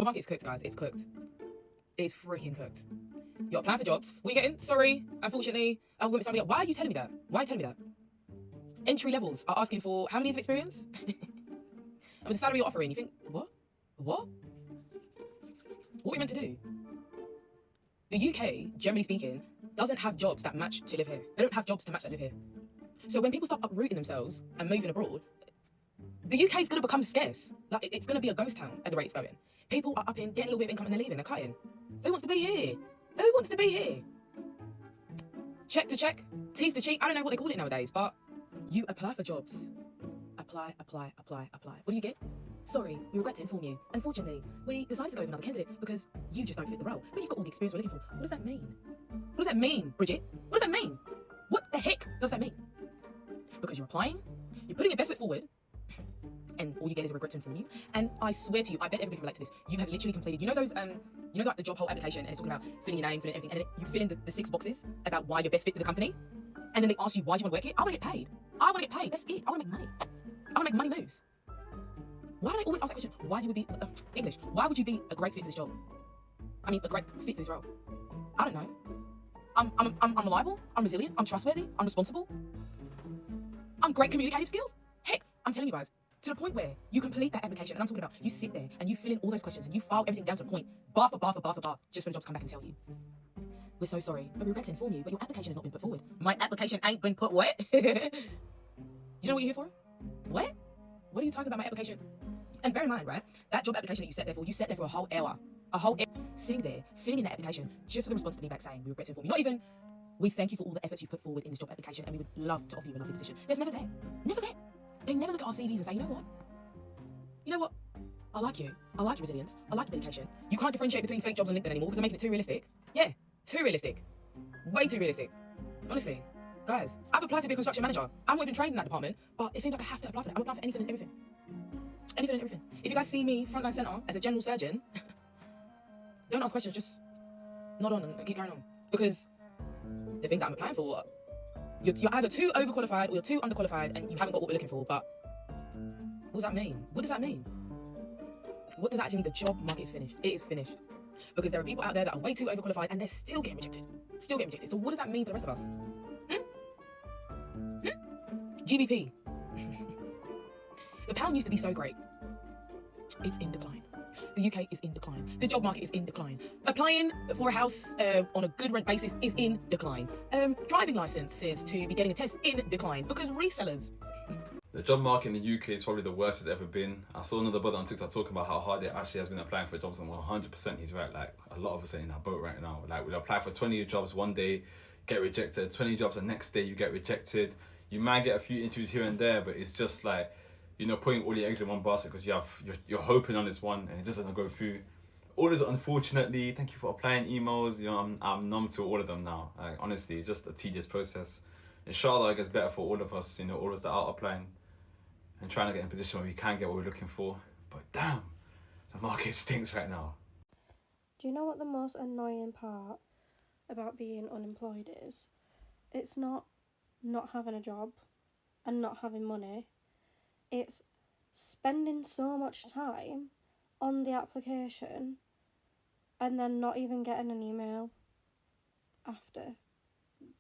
market's cooked, guys. It's cooked. It's freaking cooked. You're applying for jobs. What are you getting? Sorry, unfortunately, I went with somebody else. Why are you telling me that? Why are you telling me that? Entry levels are asking for how many years of experience? And with the salary you're offering, you think, what? What? What are we meant to do? The UK, generally speaking, doesn't have jobs that match to live here. They don't have jobs to match that live here. So when people start uprooting themselves and moving abroad, the UK is going to become scarce. Like, it's going to be a ghost town at the rate it's going. People are up in, getting a little bit of income and they're leaving, they're cutting. Who wants to be here? Who wants to be here? Check to check, teeth to cheek, I don't know what they call it nowadays, but you apply for jobs. Apply. What do you get? Sorry, we regret to inform you. Unfortunately, we decided to go with another candidate because you just don't fit the role. But you've got all the experience we're looking for. What does that mean? What does that mean, Bridget? What does that mean? What the heck does that mean? Because you're applying, you're putting your best foot forward, and all you get is a regret to inform you. And I swear to you, I bet everybody can relate to this. You have literally completed, you know those, like the job whole application, and it's talking about filling your name, filling everything, and then you fill in the 6 boxes about why you're best fit for the company, and then they ask you why do you want to work here. I want to get paid. I want to get paid. That's it. I want to make money. I want to make money moves. Why do they always ask that question? Why do you be English? Why would you be a great fit for this job? I mean, a great fit for this role. I don't know. I'm reliable. I'm resilient. I'm trustworthy. I'm responsible. I'm great communicative skills. Heck, I'm telling you guys, to the point where you complete that application, and I'm talking about you sit there and you fill in all those questions and you file everything down to a point, bar for bar, just for the job to come back and tell you, we're so sorry, but we regret to inform you, but your application has not been put forward. My application ain't been put what? You know what you're here for? What? What are you talking about, my application? And bear in mind, right, that job application that you sat there for a whole hour, sitting there, filling in that application, just for the response to me back saying, we regret to inform you. Not even, we thank you for all the efforts you put forward in this job application and we would love to offer you a lovely position. There's never that. Never that. They never look at our CVs and say, you know what? You know what? I like you. I like your resilience. I like your dedication. You can't differentiate between fake jobs on LinkedIn anymore because they're making it too realistic. Yeah, too realistic. Way too realistic. Honestly, guys, I've applied to be a construction manager. I'm not even trained in that department, but it seems like I have to apply for that. I'm applying for anything and everything. Anything and everything. If you guys see me frontline centre as a general surgeon, don't ask questions, just nod on and keep carrying on. Because the things that I'm applying for, you're either too overqualified or you're too underqualified and you haven't got what we're looking for. But what does that mean? What does that mean? What does that actually mean? The job market is finished. It is finished. Because there are people out there that are way too overqualified and they're still getting rejected. Still getting rejected. So what does that mean for the rest of us? GBP. The pound used to be so great. It's in decline. The UK is in decline. The job market is in decline. Applying for a house on a good rent basis is in decline. Driving licenses to be getting a test in decline because resellers. The job market in the UK is probably the worst it's ever been. I saw another brother on TikTok talking about how hard it actually has been applying for jobs, and 100% he's right. Like, a lot of us are in that boat right now. Like, we'll apply for 20 jobs one day, get rejected. 20 jobs the next day, you get rejected. You might get a few interviews here and there, but it's just like, you know, putting all your eggs in one basket because you're hoping on this one and it just doesn't go through. All this, unfortunately, thank you for applying emails. You know, I'm numb to all of them now. Like, honestly, it's just a tedious process. Inshallah, it gets better for all of us. You know, all of us that are applying and trying to get in a position where we can get what we're looking for. But damn, the market stinks right now. Do you know what the most annoying part about being unemployed is? It's not having a job and not having money. It's spending so much time on the application and then not even getting an email after.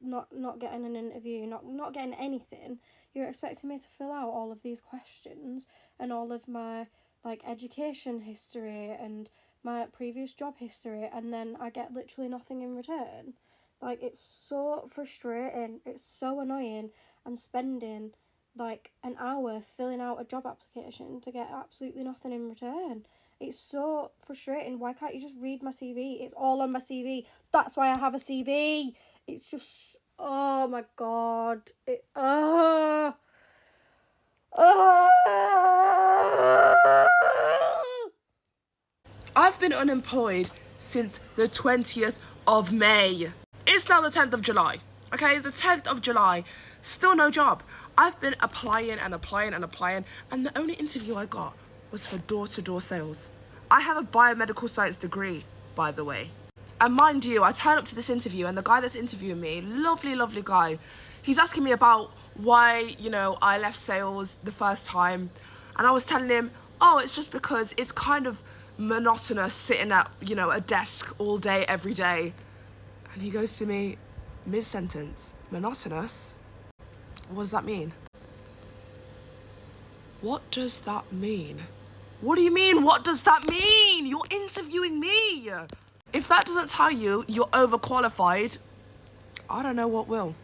Not getting an interview, not getting anything. You're expecting me to fill out all of these questions and all of my like education history and my previous job history, and then I get literally nothing in return. Like, it's so frustrating. It's so annoying. I'm spending like an hour filling out a job application to get absolutely nothing in return. It's so frustrating. Why can't you just read my CV? It's all on my CV. That's why I have a CV. It's just, oh my God. I've been unemployed since the 20th of May. It's now the 10th of July. Okay, the 10th of July. Still no job. I've been applying, and the only interview I got was for door-to-door sales. I have a biomedical science degree, by the way. And mind you, I turn up to this interview and the guy that's interviewing me, lovely, lovely guy, he's asking me about why, you know, I left sales the first time. And I was telling him, oh, it's just because it's kind of monotonous sitting at, a desk all day, every day. And he goes to me mid-sentence, monotonous? What does that mean? What does that mean? What do you mean, what does that mean? You're interviewing me. If that doesn't tell you you're overqualified, I don't know what will.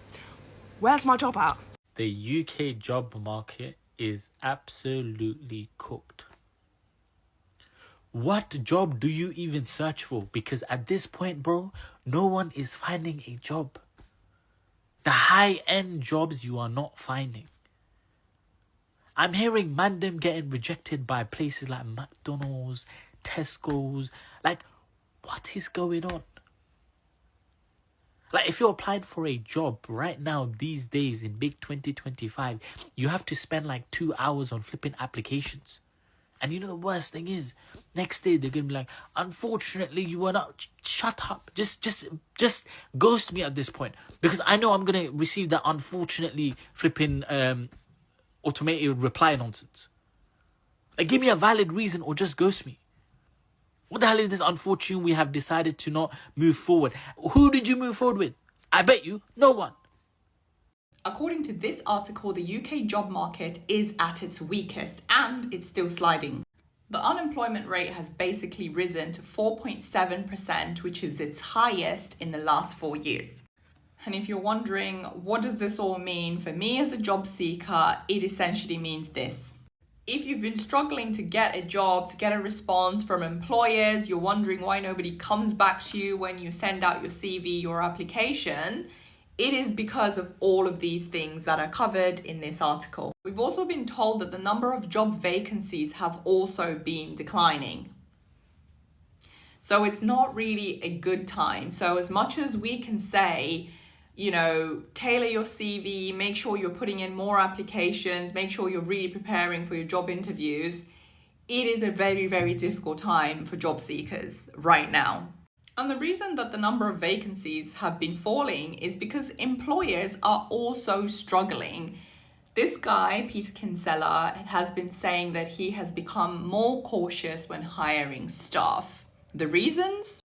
Where's my job at? The UK job market is absolutely cooked. What job do you even search for? Because at this point, bro, no one is finding a job. The high-end jobs you are not finding. I'm hearing Mandem getting rejected by places like McDonald's, Tesco's. Like, what is going on? Like, if you're applying for a job right now, these days in big 2025, you have to spend like 2 hours on flipping applications. And you know the worst thing is, next day they're gonna be like, unfortunately, you were not. Shut up. Just ghost me at this point, because I know I'm gonna receive that unfortunately flipping automated reply nonsense. Like, give me a valid reason or just ghost me. What the hell is this unfortunate we have decided to not move forward? Who did you move forward with? I bet you, no one. According to this article, the UK job market is at its weakest and it's still sliding. The unemployment rate has basically risen to 4.7%, which is its highest in the last 4 years. And if you're wondering, what does this all mean for me as a job seeker, it essentially means this. If you've been struggling to get a job, to get a response from employers, you're wondering why nobody comes back to you when you send out your CV, your application, it is because of all of these things that are covered in this article. We've also been told that the number of job vacancies have also been declining. So it's not really a good time. So as much as we can say, tailor your CV, make sure you're putting in more applications, make sure you're really preparing for your job interviews, it is a very, very difficult time for job seekers right now. And the reason that the number of vacancies have been falling is because employers are also struggling. This guy, Peter Kinsella, has been saying that he has become more cautious when hiring staff. The reasons?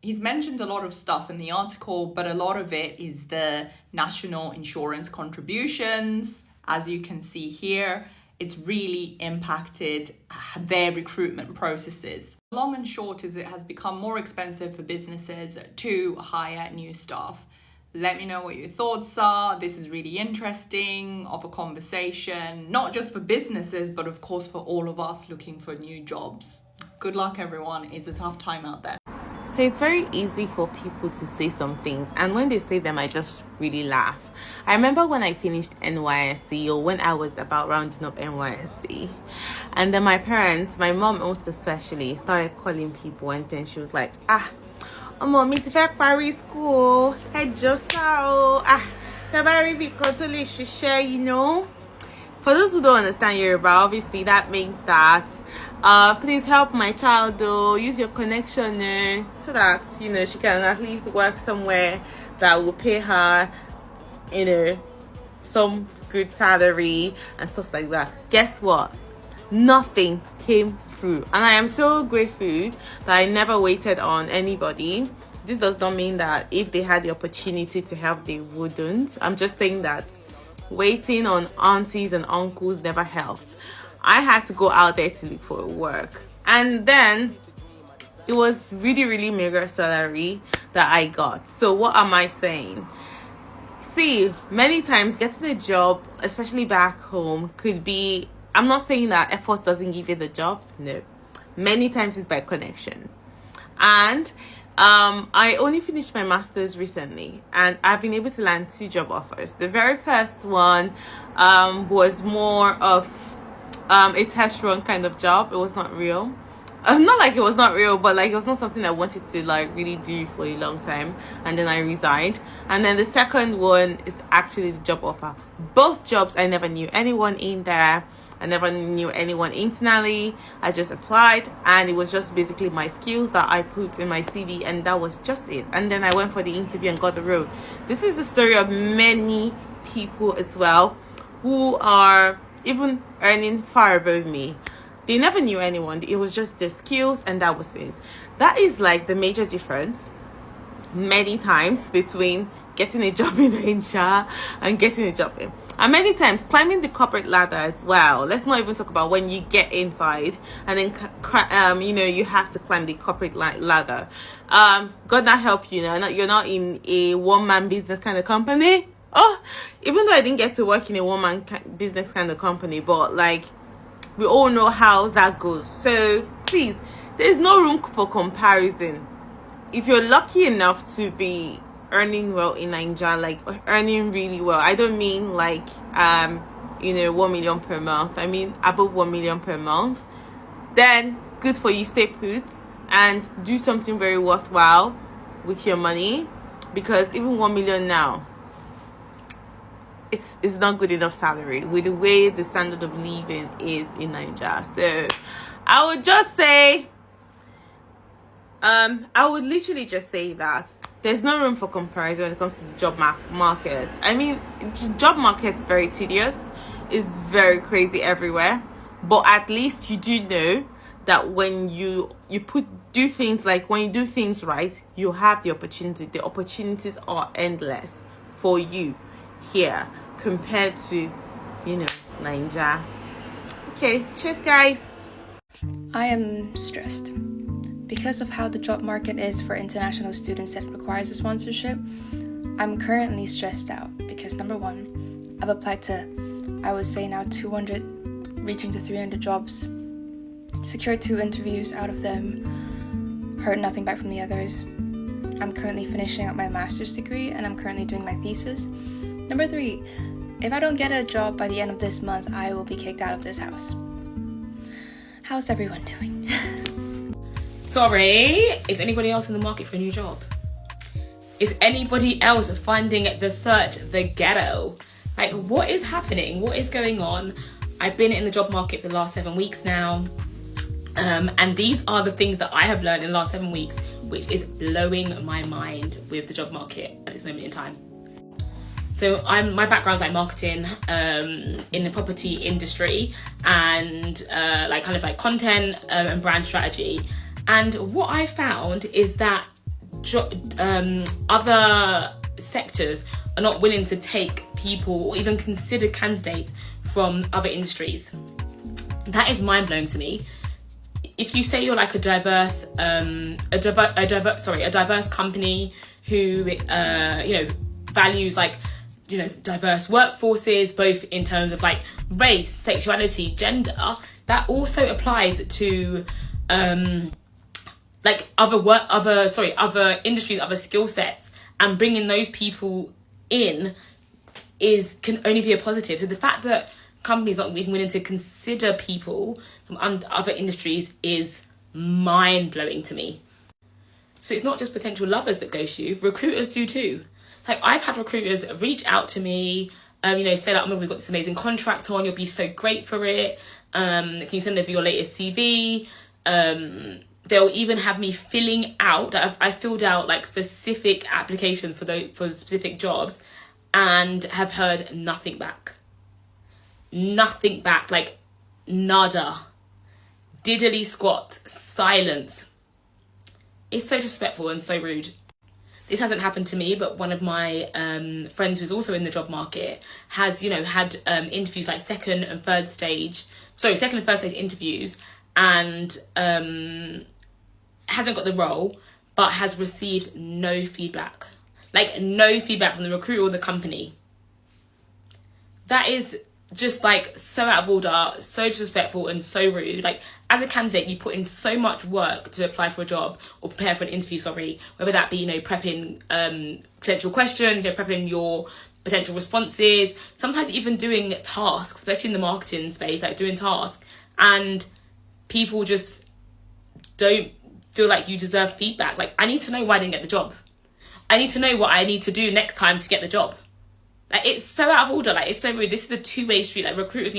He's mentioned a lot of stuff in the article, but a lot of it is the national insurance contributions. As you can see here, it's really impacted their recruitment processes. Long and short is it has become more expensive for businesses to hire new staff. Let me know what your thoughts are. This is really interesting of a conversation, not just for businesses, but of course for all of us looking for new jobs. Good luck, everyone. It's a tough time out there. So it's very easy for people to say some things, and when they say them, I just really laugh. I remember when I finished NYSC, or when I was about rounding up NYSC, and then my parents, my mom most especially, started calling people, and then she was like, mommy, to fair Paris school, hey, just how, tabari because totally she share, For those who don't understand Yoruba, obviously that means that please help my child though, use your connection so that she can at least work somewhere that will pay her some good salary and stuff like that. Guess what? Nothing came through, and I am so grateful that I never waited on anybody. This does not mean that if they had the opportunity to help they wouldn't. I'm just saying that waiting on aunties and uncles never helped. I had to go out there to look for work, and then it was really, really mega salary that I got. So what am I saying? See, many times getting a job, especially back home, could be, I'm not saying that effort doesn't give you the job. No, many times it's by connection. And I only finished my master's recently, and I've been able to land 2 job offers. The very first one was more of a test run kind of job. It was not real. Not like it was not real, but like it was not something I wanted to like really do for a long time, and then I resigned. And then the second one is actually the job offer. Both jobs, I never knew anyone in there. I never knew anyone internally. I just applied, and it was just basically my skills that I put in my CV, and that was just it. And then I went for the interview and got the role. This is the story of many people as well who are even earning far above me. They never knew anyone. It was just their skills and that was it. That is like the major difference many times between getting a job in Nigeria and getting a job in. And many times climbing the corporate ladder as well. Let's not even talk about when you get inside and then you have to climb the corporate ladder. God not help you now. You're not in a one-man business kind of company. Oh, even though I didn't get to work in a one-man business kind of company, but like we all know how that goes. So please, there's no room for comparison. If you're lucky enough to be earning well in Nigeria, like earning really well, I don't mean like 1 million per month, I mean above 1 million per month, then good for you. Stay put and do something very worthwhile with your money, because even 1 million now, it's not good enough salary with the way the standard of living is in Nigeria. So I would just say I would literally just say that there's no room for comparison when it comes to the job market. I mean, job market is very tedious. It's very crazy everywhere. But at least you do know that when you do things right, you have the opportunity. The opportunities are endless for you here compared to, Nigeria. Okay, cheers, guys. I am stressed. Because of how the job market is for international students that requires a sponsorship, I'm currently stressed out because number one, I've applied to, I would say now 200, reaching to 300 jobs, secured 2 interviews out of them, heard nothing back from the others. I'm currently finishing up my master's degree and I'm currently doing my thesis. Number 3, if I don't get a job by the end of this month, I will be kicked out of this house. How's everyone doing? Sorry, is anybody else in the market for a new job? Is anybody else finding the search the ghetto? Like, what is happening? What is going on? I've been in the job market for the last 7 weeks now. And these are the things that I have learned in the last 7 weeks, which is blowing my mind with the job market at this moment in time. So my background's like marketing in the property industry and like content and brand strategy. And what I found is that other sectors are not willing to take people or even consider candidates from other industries. That is mind-blowing to me. If you say you're like a diverse company who values diverse workforces, both in terms of like race, sexuality, gender, that also applies to other industries, other skill sets, and bringing those people in can only be a positive. So the fact that companies not even willing to consider people from other industries is mind-blowing to me. So it's not just potential lovers that ghost you, recruiters do too. Like, I've had recruiters reach out to me, say like, oh, we've got this amazing contract on, you'll be so great for it. Can you send over your latest CV? They'll even have me filling out, I filled out like specific applications for specific jobs and have heard nothing back. Nothing back, like nada. Diddly squat, silence. It's so disrespectful and so rude. This hasn't happened to me, but one of my friends who's also in the job market has, had interviews like second and third stage interviews and hasn't got the role, but has received no feedback. Like, no feedback from the recruiter or the company. That is just like so out of order, so disrespectful and so rude. Like, as a candidate, you put in so much work to apply for a job or prepare for an interview, whether that be, prepping potential questions, prepping your potential responses, sometimes even doing tasks, especially in the marketing space, like doing tasks, and people just don't feel like you deserve feedback. Like, I need to know why I didn't get the job. I need to know what I need to do next time to get the job. Like, it's so out of order. Like, it's so rude. This is a two-way street. Like, recruiters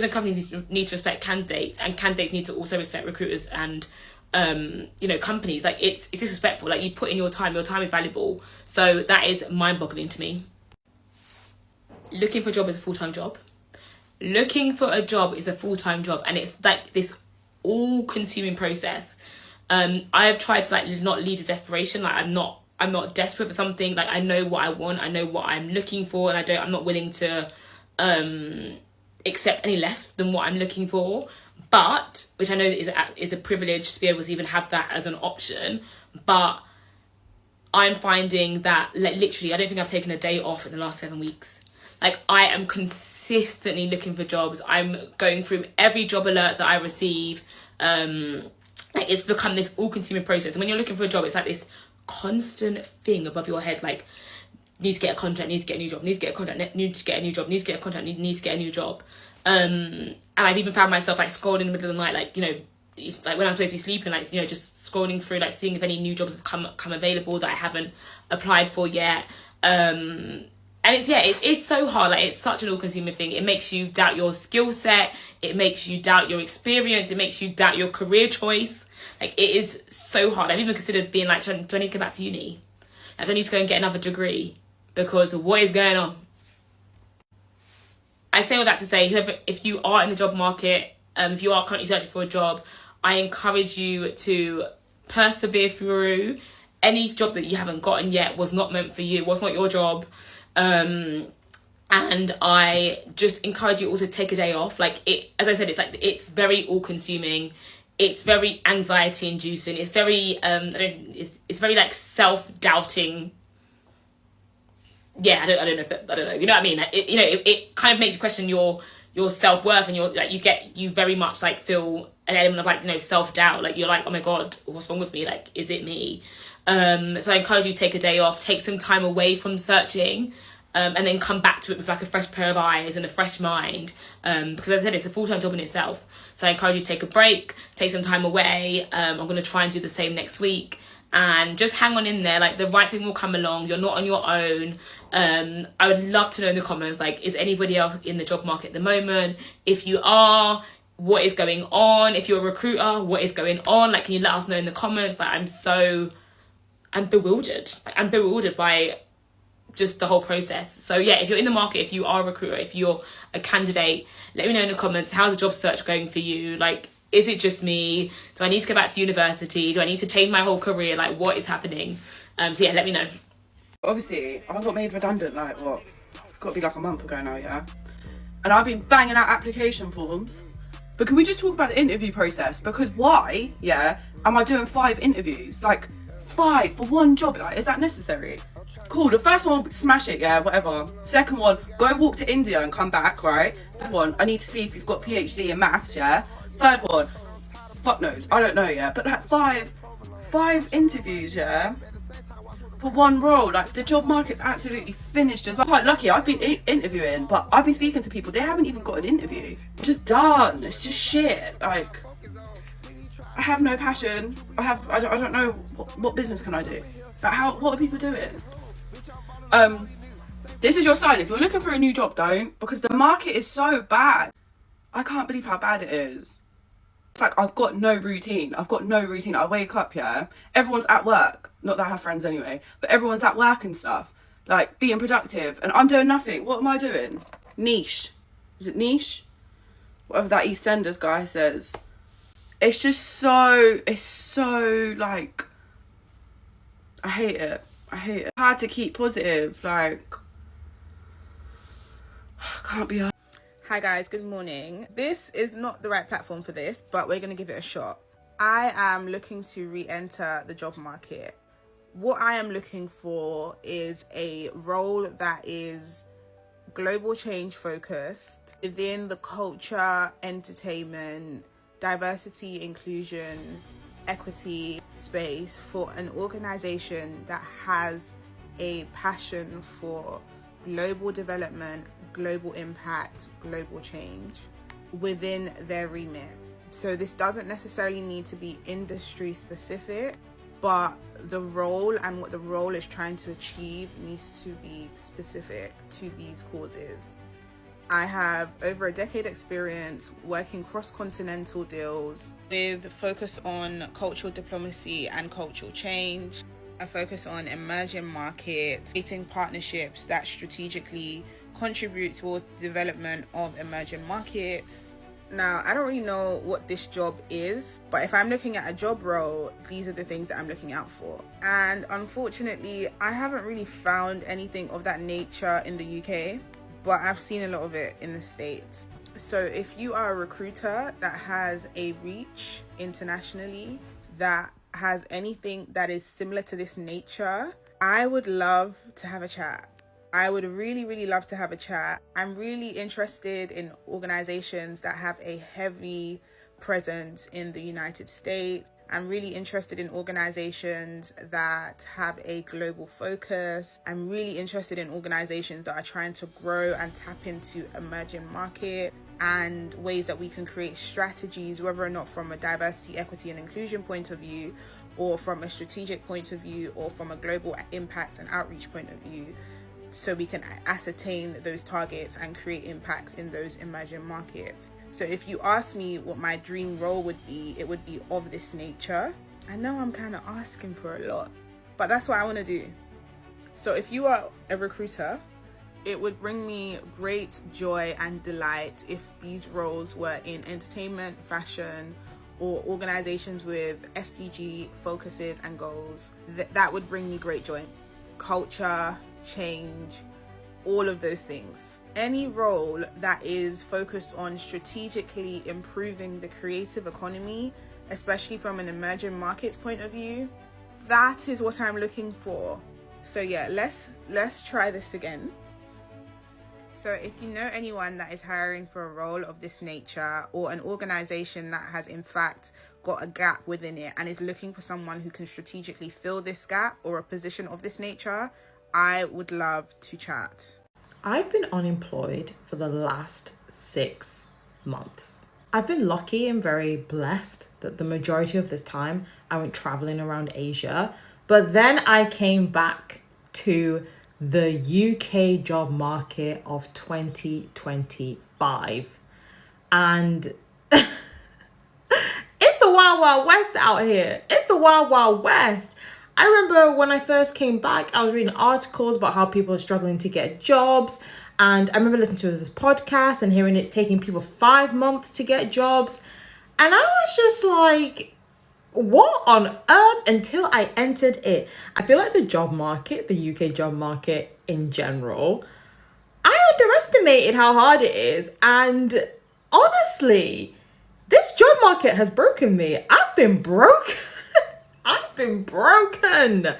and companies need to respect candidates, and candidates need to also respect recruiters and companies. Like, it's disrespectful. Like, you put in your time is valuable. So that is mind-boggling to me. Looking for a job is a full-time job. looking for a job is a full-time job, and it's like this all-consuming process. I have tried to like not lead with desperation. Like I'm not desperate for something. Like I know what I want, I know what I'm looking for, and I'm not willing to accept any less than what I'm looking for. But, which I know is a privilege to be able to even have that as an option, but I'm finding that like literally I don't think I've taken a day off in the last 7 weeks. Like I am consistently looking for jobs. I'm going through every job alert that I receive. Like it's become this all-consuming process. And when you're looking for a job, it's like this constant thing above your head, like need to get a contract, need to get a new job, need to get a contract, need to get a new job, need to get a contract, need to get a new job. And I've even found myself like scrolling in the middle of the night, like, you know, like when I'm supposed to be sleeping, like, you know, just scrolling through, like seeing if any new jobs have come available that I haven't applied for yet. And it's so hard. Like it's such an all-consuming thing. It makes you doubt your skill set. It makes you doubt your experience. It makes you doubt your career choice. Like it is so hard. I've even considered being like, do I need to go back to uni? Like, do I need to go and get another degree? Because what is going on? I say all that to say, if you are in the job market, if you are currently searching for a job, I encourage you to persevere through. Any job that you haven't gotten yet was not meant for you, was not your job. And I just encourage you also to take a day off. Like it, as I said, it's very all consuming. It's very anxiety inducing. It's very, it's very like self-doubting. Yeah, I don't know if that, I don't know. You know what I mean? Like, it kind of makes you question your self-worth, and you very much like feel an element of like, you know, self-doubt. Like you're like, oh my God, what's wrong with me? Like, is it me? So I encourage you to take a day off, take some time away from searching, and then come back to it with like a fresh pair of eyes and a fresh mind. Because as I said, it's a full-time job in itself. So I encourage you to take a break, take some time away. I'm going to try and do the same next week. And just hang on in there, like the right thing will come along. You're not on your own. I would love to know in the comments, like, is anybody else in the job market at the moment? If you are, what is going on? If you're a recruiter, what is going on? Like, can you let us know in the comments? Like, I'm bewildered. Like, I'm bewildered by just the whole process. So yeah, if you're in the market, if you are a recruiter, if you're a candidate, let me know in the comments, how's the job search going for you? Like, is it just me? Do I need to go back to university? Do I need to change my whole career? Like, what is happening? So yeah, let me know. Obviously, I got made redundant, like, what? It's got to be like a month ago now, yeah? And I've been banging out application forms. But can we just talk about the interview process? Because why, yeah, am I doing 5 interviews? Like, 5 for one job? Like, is that necessary? Cool, the first one, smash it, yeah, whatever. Second one, go walk to India and come back, right? Third one, I need to see if you've got PhD in maths, yeah? Third one, fuck knows, I don't know, yeah? But like 5 interviews, yeah? For one role. Like, the job market's absolutely finished as well. I'm quite lucky, I've been interviewing, but I've been speaking to people, they haven't even got an interview. I'm just done, it's just shit. Like, I have no passion. I don't know, what business can I do? Like, what are people doing? This is your sign. If you're looking for a new job, don't, because the market is so bad. I can't believe how bad it is. It's like, I've got no routine. I wake up, yeah, everyone's at work. Not that I have friends anyway, but everyone's at work and stuff, like being productive, and I'm doing nothing. What am I doing? Niche. Is it niche? Whatever that EastEnders guy says. It's just so, like, I hate it. Hard to keep positive, like, can't be. Hi guys, good morning. This is not the right platform for this, but we're going to give it a shot. I am looking to re-enter the job market. What I am looking for is a role that is global change focused within the culture, entertainment, diversity, inclusion, equity space for an organization that has a passion for global development, global impact, global change within their remit. So this doesn't necessarily need to be industry specific, but the role and what the role is trying to achieve needs to be specific to these causes. I have over a decade experience working cross-continental deals with focus on cultural diplomacy and cultural change. I focus on emerging markets, creating partnerships that strategically contribute towards the development of emerging markets. Now, I don't really know what this job is, but if I'm looking at a job role, these are the things that I'm looking out for. And unfortunately, I haven't really found anything of that nature in the UK, but I've seen a lot of it in the States. So if you are a recruiter that has a reach internationally, that has anything that is similar to this nature, I would love to have a chat. I would really love to have a chat. I'm really interested in organizations that have a heavy presence in the United States. I'm really interested in organizations that have a global focus. I'm really interested in organizations that are trying to grow and tap into emerging market and ways that we can create strategies, whether or not from a diversity, equity, and inclusion point of view, or from a strategic point of view, or from a global impact and outreach point of view, so we can ascertain those targets and create impact in those emerging markets. So if you ask me what my dream role would be, it would be of this nature. I know I'm kind of asking for a lot, but that's what I want to do. So if you are a recruiter, it would bring me great joy and delight if these roles were in entertainment, fashion, or organizations with SDG focuses and goals. That would bring me great joy. Culture, change, all of those things. Any role that is focused on strategically improving the creative economy, especially from an emerging markets point of view, that is what I'm looking for. So yeah, let's try this again. So if you know anyone that is hiring for a role of this nature, or an organization that has in fact got a gap within it and is looking for someone who can strategically fill this gap or a position of this nature, I would love to chat. I've been unemployed for the last 6 months. I've been lucky and very blessed that the majority of this time I went traveling around Asia, but then I came back to the UK job market of 2025, and it's the wild, wild west out here. It's the wild, wild west. I remember when I first came back, I was reading articles about how people are struggling to get jobs. And I remember listening to this podcast and hearing it's taking people 5 months to get jobs. And I was just like, what on earth, until I entered it. I feel like the job market, the UK job market in general, I underestimated how hard it is. And honestly, this job market has broken me. I've been broken. I've been broken.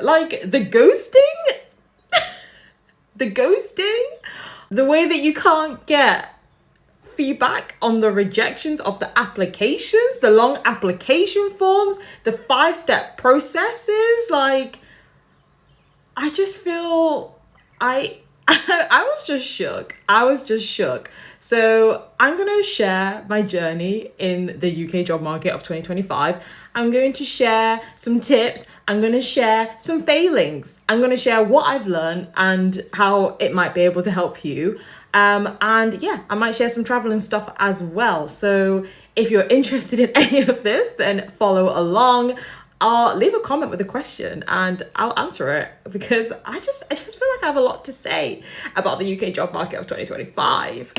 Like the ghosting, the way that you can't get feedback on the rejections of the applications, the long application forms, the 5-step processes. Like, I just feel I was just shook. So I'm going to share my journey in the UK job market of 2025. I'm going to share some tips. I'm going to share some failings. I'm going to share what I've learned and how it might be able to help you. And yeah, I might share some traveling stuff as well. So if you're interested in any of this, then follow along. I'll leave a comment with a question and I'll answer it, because I just feel like I have a lot to say about the UK job market of 2025.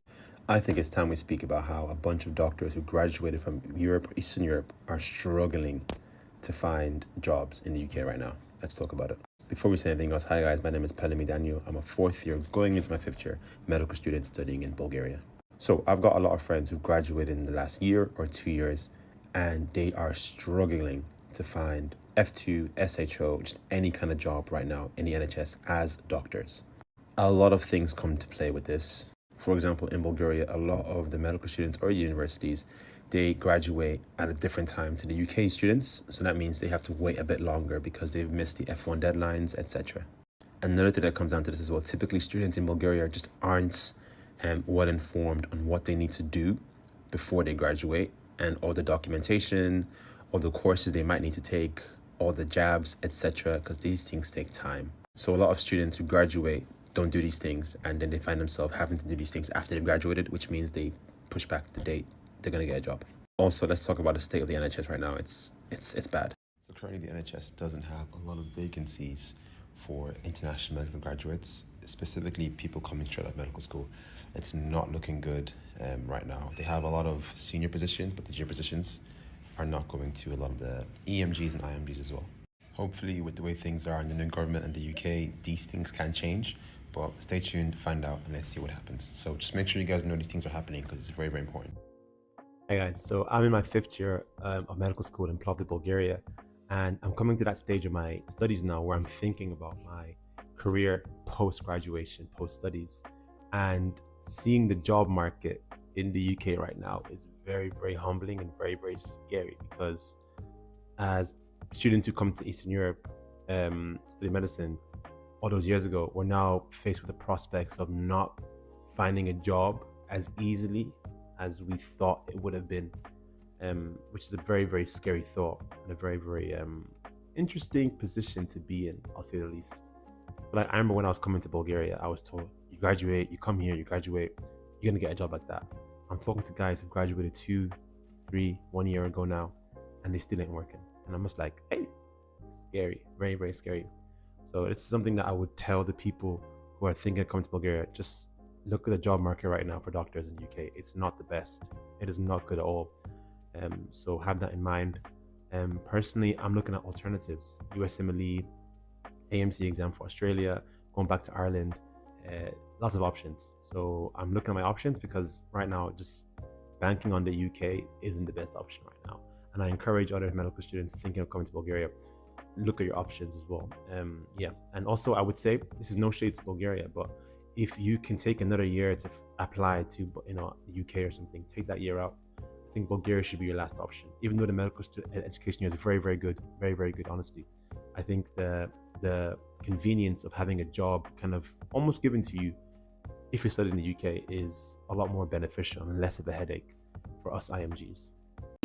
I think it's time we speak about how a bunch of doctors who graduated from Europe, Eastern Europe, are struggling to find jobs in the UK right now. Let's talk about it. Before we say anything else, hi guys, my name is Pelemi Daniel. I'm a 4th year, going into my 5th year, medical student studying in Bulgaria. So I've got a lot of friends who graduated in the last year or 2 years, and they are struggling to find F2, SHO, just any kind of job right now in the NHS as doctors. A lot of things come to play with this. For example, in Bulgaria, a lot of the medical students or universities, they graduate at a different time to the UK students. So that means they have to wait a bit longer because they've missed the F1 deadlines, etc. Another thing that comes down to this as well, typically students in Bulgaria just aren't well informed on what they need to do before they graduate, and all the documentation, all the courses they might need to take, all the jabs, etc. because these things take time. So a lot of students who graduate don't do these things, and then they find themselves having to do these things after they've graduated, which means they push back the date they're going to get a job. Also, let's talk about the state of the NHS right now. It's bad. So currently the NHS doesn't have a lot of vacancies for international medical graduates, specifically people coming straight out of medical school, it's not looking good right now. They have a lot of senior positions, but the junior positions are not going to a lot of the EMGs and IMGs as well. Hopefully, with the way things are in the new government and the UK, these things can change. But stay tuned, find out, and let's see what happens. So just make sure you guys know these things are happening because it's very, very important. Hey guys, so I'm in my 5th year of medical school in Plovdiv, Bulgaria. And I'm coming to that stage of my studies now where I'm thinking about my career post-graduation, post-studies. And seeing the job market in the UK right now is very, very humbling and very, very scary, because as students who come to Eastern Europe study medicine all those years ago, we're now faced with the prospects of not finding a job as easily as we thought it would have been, which is a very, very scary thought and a very, very interesting position to be in, I'll say the least. But like, I remember when I was coming to Bulgaria, I was told, you graduate, you come here, you graduate, you're gonna get a job like that. I'm talking to guys who graduated 2, 3, 1 year ago now, and they still ain't working. And I'm just like, hey, scary, very, very scary. So it's something that I would tell the people who are thinking of coming to Bulgaria, just look at the job market right now for doctors in the UK. It's not the best. It is not good at all. So have that in mind. Personally, I'm looking at alternatives. USMLE, AMC exam for Australia, going back to Ireland, lots of options. So I'm looking at my options because right now, just banking on the UK isn't the best option right now. And I encourage other medical students thinking of coming to Bulgaria, look at your options as well. And also I would say, this is no shade to Bulgaria, but if you can take another year to apply to the UK or something, take that year out. I think Bulgaria should be your last option, even though the medical education here is very, very good, very, very good, honestly. I think the convenience of having a job kind of almost given to you if you study in the UK is a lot more beneficial and less of a headache for us IMGs.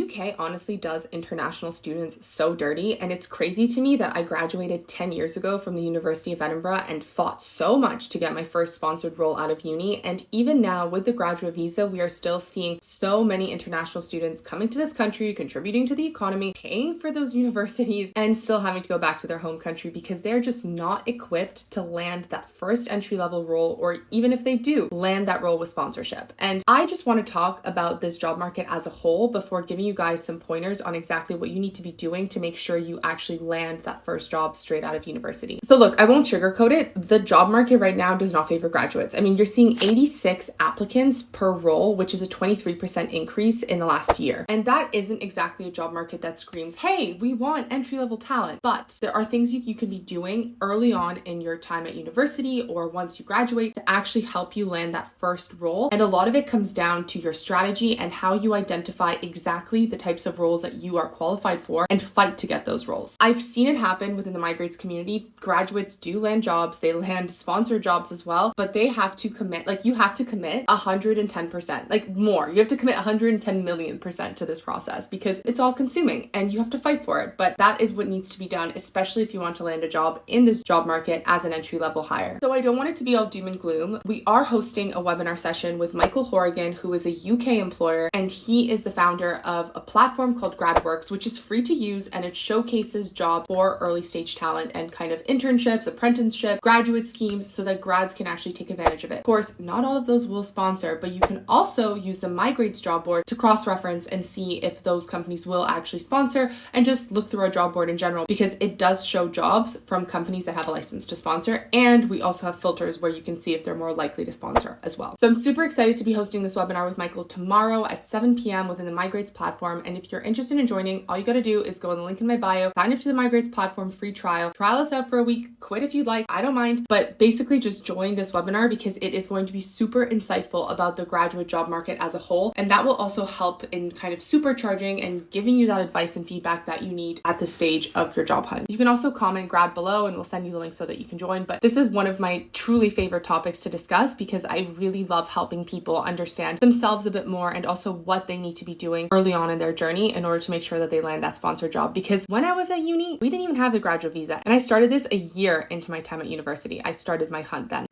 UK honestly does international students so dirty, and it's crazy to me that I graduated 10 years ago from the University of Edinburgh and fought so much to get my first sponsored role out of uni, and even now with the graduate visa we are still seeing so many international students coming to this country, contributing to the economy, paying for those universities, and still having to go back to their home country because they're just not equipped to land that first entry-level role, or even if they do land that role with sponsorship. And I just want to talk about this job market as a whole before giving you guys some pointers on exactly what you need to be doing to make sure you actually land that first job straight out of university. So look, I won't sugarcoat it. The job market right now does not favor graduates. I mean, you're seeing 86 applicants per role, which is a 23% increase in the last year. And that isn't exactly a job market that screams, hey, we want entry-level talent. But there are things you can be doing early on in your time at university or once you graduate to actually help you land that first role. And a lot of it comes down to your strategy and how you identify exactly the types of roles that you are qualified for and fight to get those roles. I've seen it happen within the Migrates community. Graduates do land jobs, they land sponsored jobs as well, but they have to commit, like you have to commit 110%, like more. You have to commit 110 million% to this process because it's all consuming and you have to fight for it. But that is what needs to be done, especially if you want to land a job in this job market as an entry-level hire. So I don't want it to be all doom and gloom. We are hosting a webinar session with Michael Horrigan, who is a UK employer, and he is the founder of a platform called GradWorks, which is free to use, and it showcases jobs for early stage talent and kind of internships, apprenticeship, graduate schemes, so that grads can actually take advantage of it. Of course, not all of those will sponsor, but you can also use the Migrates job board to cross-reference and see if those companies will actually sponsor, and just look through our job board in general because it does show jobs from companies that have a license to sponsor, and we also have filters where you can see if they're more likely to sponsor as well. So I'm super excited to be hosting this webinar with Michael tomorrow at 7 p.m. within the Migrates platform. And if you're interested in joining, all you got to do is go on the link in my bio, sign up to the Migrates platform free trial us out for a week, quit if you'd like, I don't mind, but basically just join this webinar because it is going to be super insightful about the graduate job market as a whole. And that will also help in kind of supercharging and giving you that advice and feedback that you need at the stage of your job hunt. You can also comment grad below and we'll send you the link so that you can join. But this is one of my truly favorite topics to discuss because I really love helping people understand themselves a bit more and also what they need to be doing early on in their journey in order to make sure that they land that sponsored job. Because when I was at uni, we didn't even have the graduate visa. And I started this a year into my time at university. I started my hunt then.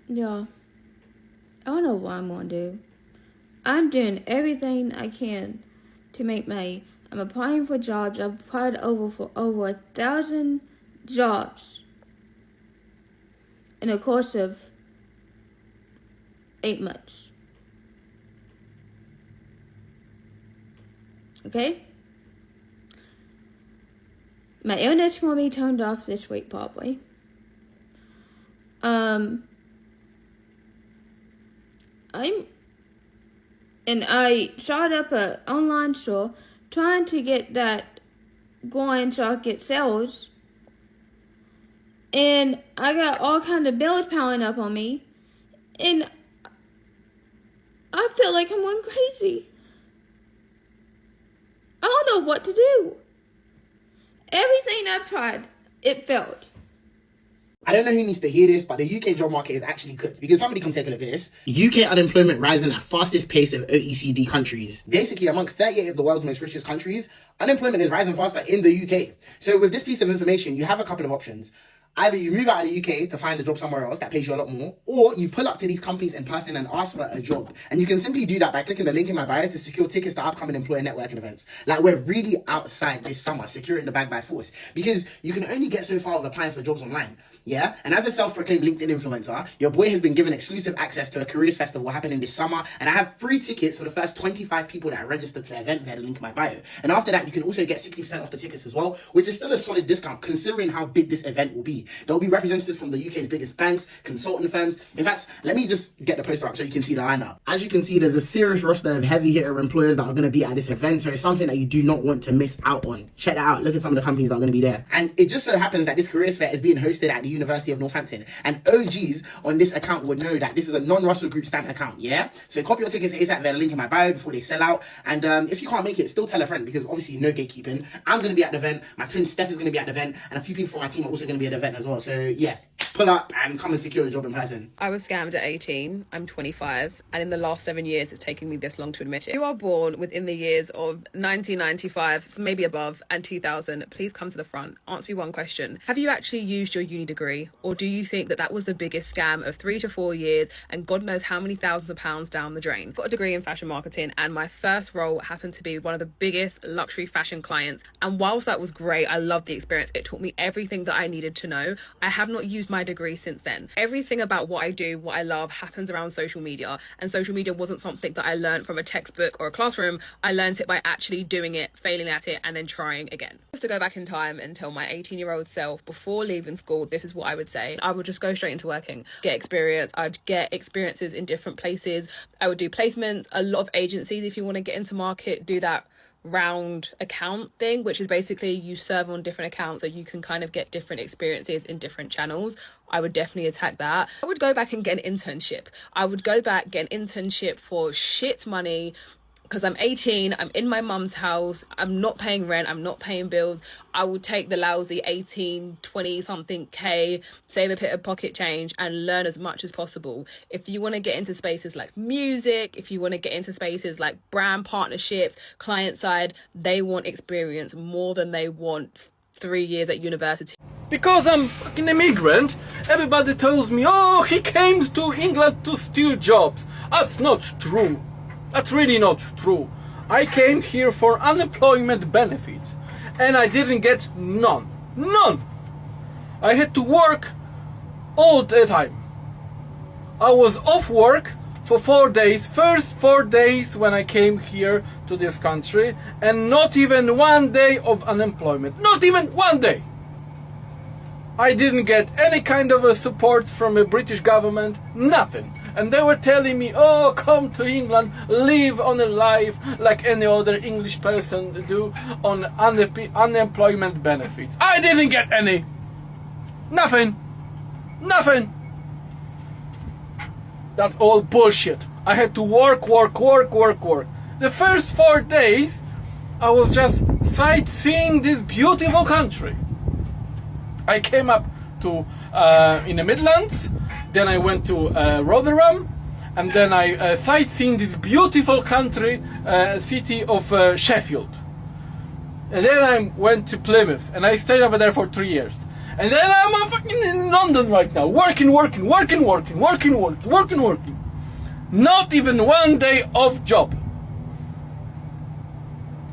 Y'all, I don't know what I'm gonna do. I'm doing everything I can to make money. I'm applying for jobs. I've applied for over 1,000 jobs. in a course of 8 months. Okay? My internet's gonna be turned off this week probably. I started up an online store trying to get that going so I could get sales. And I got all kind of bills piling up on me. And I feel like I'm going crazy. I don't know what to do. Everything I've tried, it failed. I don't know who needs to hear this, but the UK job market is actually cooked. Because somebody come take a look at this. UK unemployment rising at fastest pace of OECD countries. Basically, amongst 38 of the world's most richest countries, unemployment is rising faster in the UK. So with this piece of information, you have a couple of options. Either you move out of the UK to find a job somewhere else that pays you a lot more, or you pull up to these companies in person and ask for a job. And you can simply do that by clicking the link in my bio to secure tickets to upcoming employer networking events. Like, we're really outside this summer, securing the bag by force, because you can only get so far with applying for jobs online. Yeah, and as a self-proclaimed LinkedIn influencer, your boy has been given exclusive access to a careers festival happening this summer, and I have free tickets for the first 25 people that are registered to the event via the link in my bio. And after that, you can also get 60% off the tickets as well, which is still a solid discount considering how big this event will be. There'll be representatives from the UK's biggest banks, consultant firms. In fact, let me just get the poster up so you can see the lineup. As you can see, there's a serious roster of heavy hitter employers that are going to be at this event, so it's something that you do not want to miss out on. Check that out. Look at some of the companies that are going to be there. And it just so happens that this careers fair is being hosted at the University of Northampton. And OGs on this account would know that this is a non-Russell Group stamped account, yeah? So copy your tickets ASAP via the link in my bio before they sell out. And if you can't make it, still tell a friend, because obviously no gatekeeping. I'm going to be at the event. My twin Steph is going to be at the event. And a few people from my team are also going to be at the event as well. So yeah, pull up and come and secure a job in person. I was scammed at 18. I'm 25. And in the last 7 years, it's taken me this long to admit it. If you are born within the years of 1995, maybe above, and 2000, please come to the front. Answer me one question. Have you actually used your uni degree? Or do you think that that was the biggest scam of 3 to 4 years and God knows how many thousands of pounds down the drain? I've got a degree in fashion marketing, and my first role happened to be one of the biggest luxury fashion clients. And whilst that was great, I loved the experience. It taught me everything that I needed to know. I have not used my degree since then. Everything about what I do, what I love, happens around social media, and social media wasn't something that I learned from a textbook or a classroom. I learned it by actually doing it, failing at it, and then trying again. Just to go back in time and tell my 18-year-old self before leaving school, this is what I would say. I would just go straight into working, get experience. I'd get experiences in different places. I would do placements. A lot of agencies, if you want to get into market, do that round account thing, which is basically you serve on different accounts so you can kind of get different experiences in different channels. I would definitely attack that. I would go back and get an internship. I would go back, get an internship for shit money, because I'm 18, I'm in my mum's house, I'm not paying rent, I'm not paying bills. I would take the lousy 18, 20 something K, save a bit of pocket change and learn as much as possible. If you want to get into spaces like music, if you want to get into spaces like brand partnerships, client side, they want experience more than they want 3 years at university. Because I'm fucking immigrant, everybody tells me, oh, he came to England to steal jobs. That's not true. That's really not true. I came here for unemployment benefits and I didn't get none. None! I had to work all the time. I was off work for 4 days, first 4 days when I came here to this country, and not even 1 day of unemployment. Not even 1 day! I didn't get any kind of a support from a British government, nothing. And they were telling me, oh, come to England, live on a life like any other English person do on unemployment benefits. I didn't get any. Nothing. Nothing. That's all bullshit. I had to work. The first 4 days, I was just sightseeing this beautiful country. I came up to in the Midlands, then I went to Rotherham, and then I sightseeing this beautiful country, city of Sheffield. And then I went to Plymouth, and I stayed over there for 3 years. And then I'm fucking in London right now, working. Not even 1 day of job.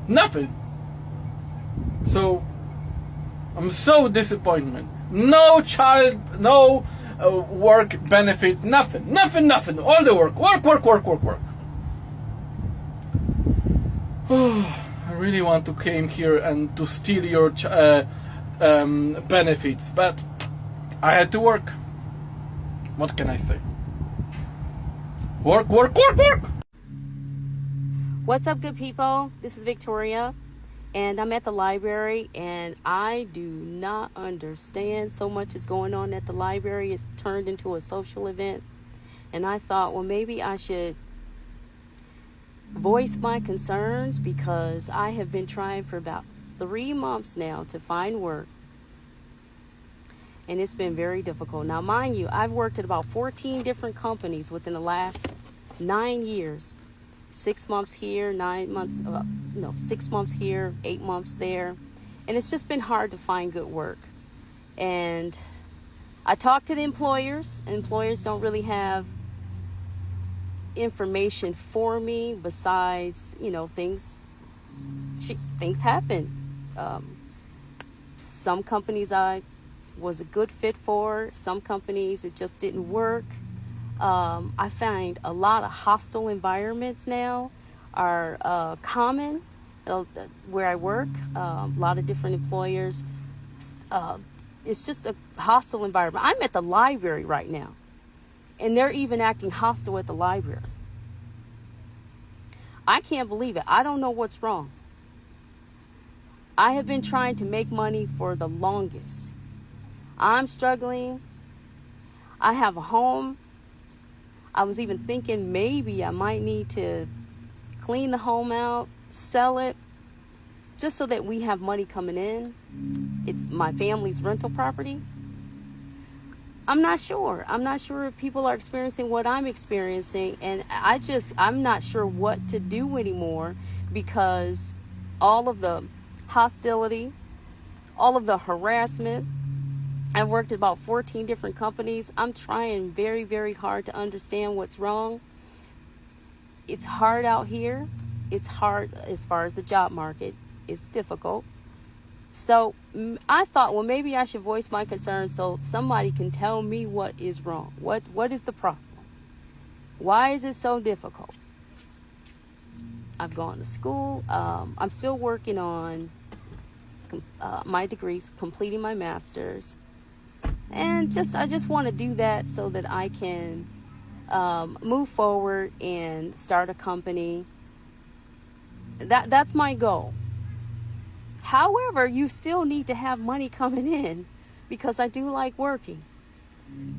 Nothing. So I'm so disappointed. No child, no work benefit, nothing. All the work. I really want to came here and to steal your benefits, but I had to work. What can I say? Work. What's up, good people? This is Victoria, and I'm at the library, and I do not understand. So much is going on at the library. It's turned into a social event, and I thought, well, maybe I should voice my concerns, because I have been trying for about 3 months now to find work, and it's been very difficult. Now, mind you, I've worked at about 14 different companies within the last 9 years. 6 months here, 9 months, 6 months here, 8 months there. And it's just been hard to find good work. And I talk to the employers, and employers don't really have information for me besides, things happen. Some companies I was a good fit for, some companies it just didn't work. I find a lot of hostile environments now are common where I work. A lot of different employers. It's just a hostile environment. I'm at the library right now, and they're even acting hostile at the library. I can't believe it. I don't know what's wrong. I have been trying to make money for the longest. I'm struggling. I have a home. I was even thinking maybe I might need to clean the home out, sell it, just so that we have money coming in. It's my family's rental property. I'm not sure. I'm not sure if people are experiencing what I'm experiencing, and I'm not sure what to do anymore, because all of the hostility, all of the harassment. I've worked at about 14 different companies. I'm trying very, very hard to understand what's wrong. It's hard out here. It's hard as far as the job market. It's difficult. So I thought, well, maybe I should voice my concerns so somebody can tell me what is wrong. What is the problem? Why is it so difficult? I've gone to school. I'm still working on my degrees, completing my master's. And I just want to do that so that I can move forward and start a company. That's my goal. However, you still need to have money coming in, because I do like working.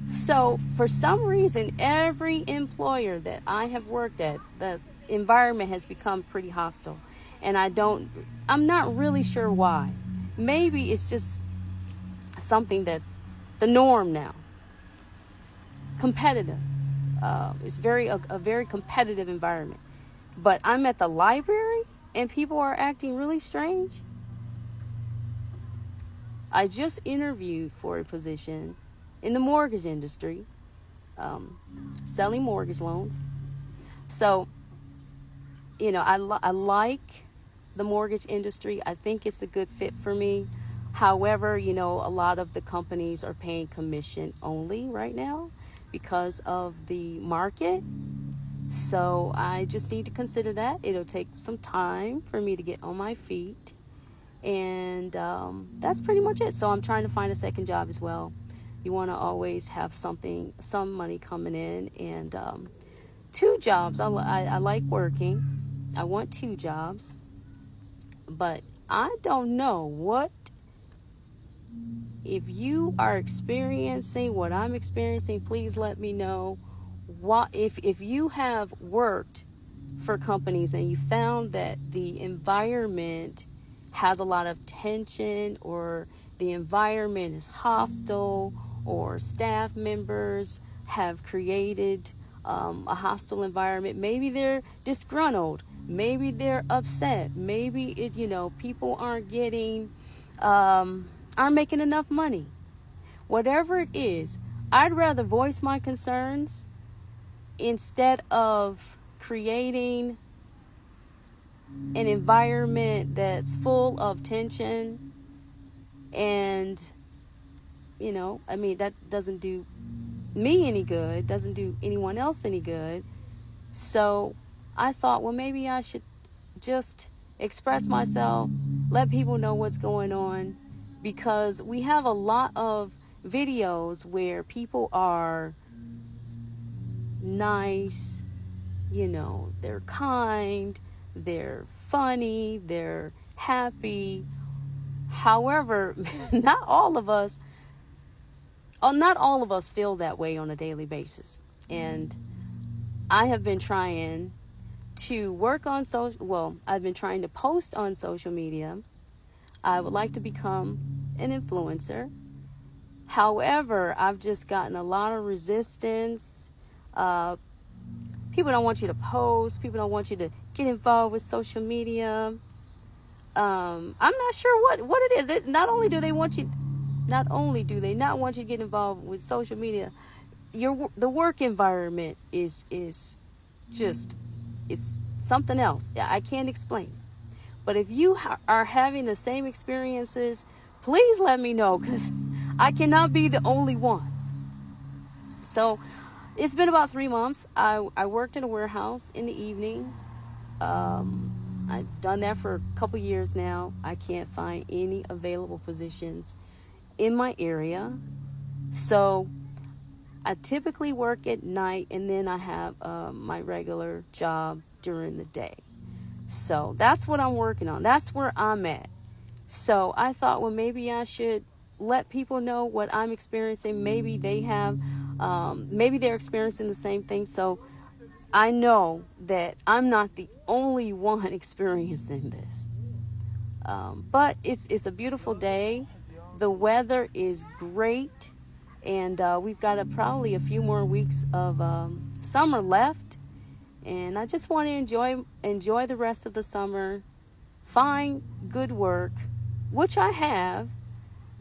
So for some reason, every employer that I have worked at, the environment has become pretty hostile. And I'm not really sure why. Maybe it's just something that's the norm now. Competitive. It's a very competitive environment. But I'm at the library and people are acting really strange. I just interviewed for a position in the mortgage industry, selling mortgage loans. So, I like the mortgage industry. I think it's a good fit for me. However, a lot of the companies are paying commission only right now because of the market. So I just need to consider that. It'll take some time for me to get on my feet. And that's pretty much it. So I'm trying to find a second job as well. You want to always have some money coming in. And 2 jobs. I like working. I want 2 jobs. But I don't know if you are experiencing what I'm experiencing, please let me know. If you have worked for companies and you found that the environment has a lot of tension, or the environment is hostile, or staff members have created a hostile environment, maybe they're disgruntled, maybe they're upset, maybe people aren't making enough money. Whatever it is, I'd rather voice my concerns instead of creating an environment that's full of tension. And that doesn't do me any good, doesn't do anyone else any good. So I thought, well, maybe I should just express myself, let people know what's going on, because we have a lot of videos where people are nice, they're kind, they're funny, they're happy. However, not all of us feel that way on a daily basis. And I have been trying to work on I've been trying to post on social media. I would like to become an influencer. However, I've just gotten a lot of resistance. People don't want you to post. People don't want you to get involved with social media. I'm not sure what it is. Not only do they not want you to get involved with social media, the work environment is just, it's something else. I can't explain. But if you are having the same experiences, please let me know, because I cannot be the only one. So it's been about 3 months. I worked in a warehouse in the evening. I've done that for a couple years now. I can't find any available positions in my area. So I typically work at night, and then I have my regular job during the day. So that's what I'm working on. That's where I'm at. So I thought, well, maybe I should let people know what I'm experiencing. Maybe they have, maybe they're experiencing the same thing. So I know that I'm not the only one experiencing this. But it's a beautiful day. The weather is great. And we've got probably a few more weeks of summer left. And I just want to enjoy the rest of the summer, find good work, which I have,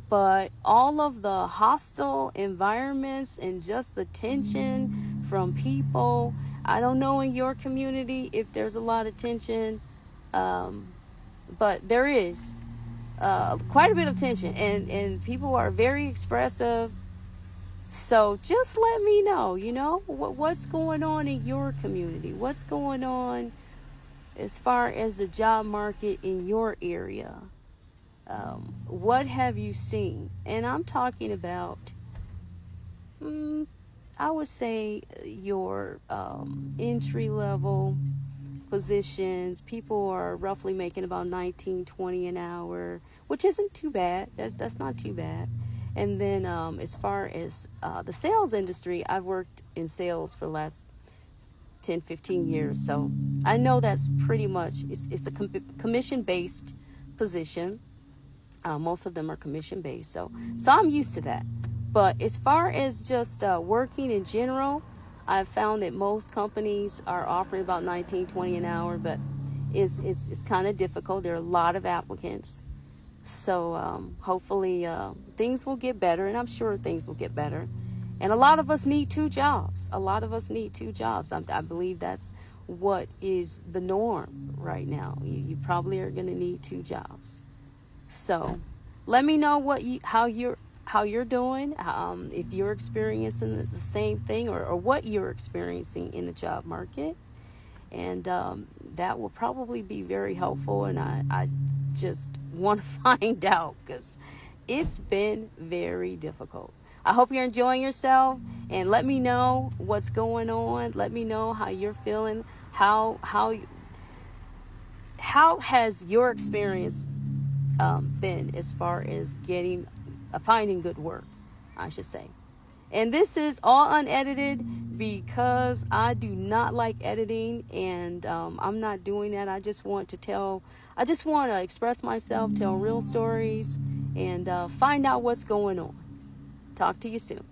but all of the hostile environments and just the tension from people. I don't know in your community if there's a lot of tension, but there is quite a bit of tension, and people are very expressive. So just let me know, what's going on in your community. What's going on as far as the job market in your area. What have you seen? And I'm talking about, I would say your entry-level positions. People are roughly making about $19-20 an hour, which isn't too bad. That's not too bad. And then as far as the sales industry, I've worked in sales for the last 10-15 years. So I know that's pretty much, it's a commission-based position. Most of them are commission-based. So I'm used to that. But as far as just working in general, I've found that most companies are offering about $19-20 an hour, but it's kind of difficult. There are a lot of applicants. So hopefully things will get better, and I'm sure things will get better. And a lot of us need 2 jobs. I believe that's what is the norm right now. You probably are going to need 2 jobs. So let me know how you're doing, if you're experiencing the same thing, or what you're experiencing in the job market. And that will probably be very helpful. And I just want to find out, because it's been very difficult. I hope you're enjoying yourself, and let me know what's going on. Let me know how you're feeling. How has your experience been as far as finding good work, I should say. And this is all unedited, because I do not like editing, and I'm not doing that. I just want to express myself, tell real stories, and find out what's going on. Talk to you soon.